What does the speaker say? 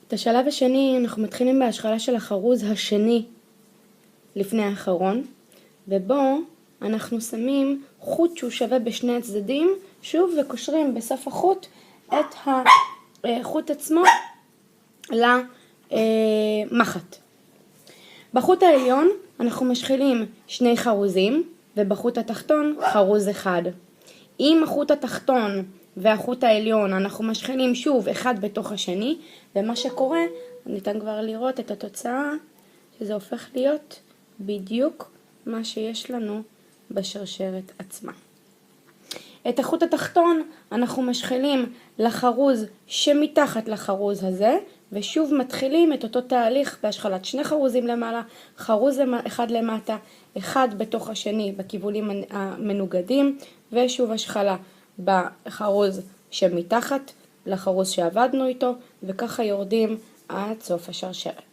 את השלב השני אנחנו מתחילים בהשחלה של החרוז השני לפני האחרון, ובו אנחנו שמים חוט שהוא שווה בשני הצדדים, שוב, וקושרים בסוף החוט את החוט עצמו למחט. בחוט העליון אנחנו משחילים שני חרוזים, ובחוט התחתון חרוז אחד. עם החוט התחתון והחוט העליון אנחנו משחילים שוב אחד בתוך השני, ומה שקורה, ניתן כבר לראות את התוצאה, שזה הופך להיות בדיוק מה שיש לנו בשרשרת עצמה. את החוט התחתון אנחנו משחילים לחרוז שמתחת לחרוז הזה, ושוב מתחילים את אותו תהליך בהשחלת שני חרוזים למעלה, חרוז אחד למטה, אחד בתוך השני בכיוונים המנוגדים, ושוב השחלה בחרוז שמתחת לחרוז שעבדנו איתו, וככה יורדים עד סוף השרשרת.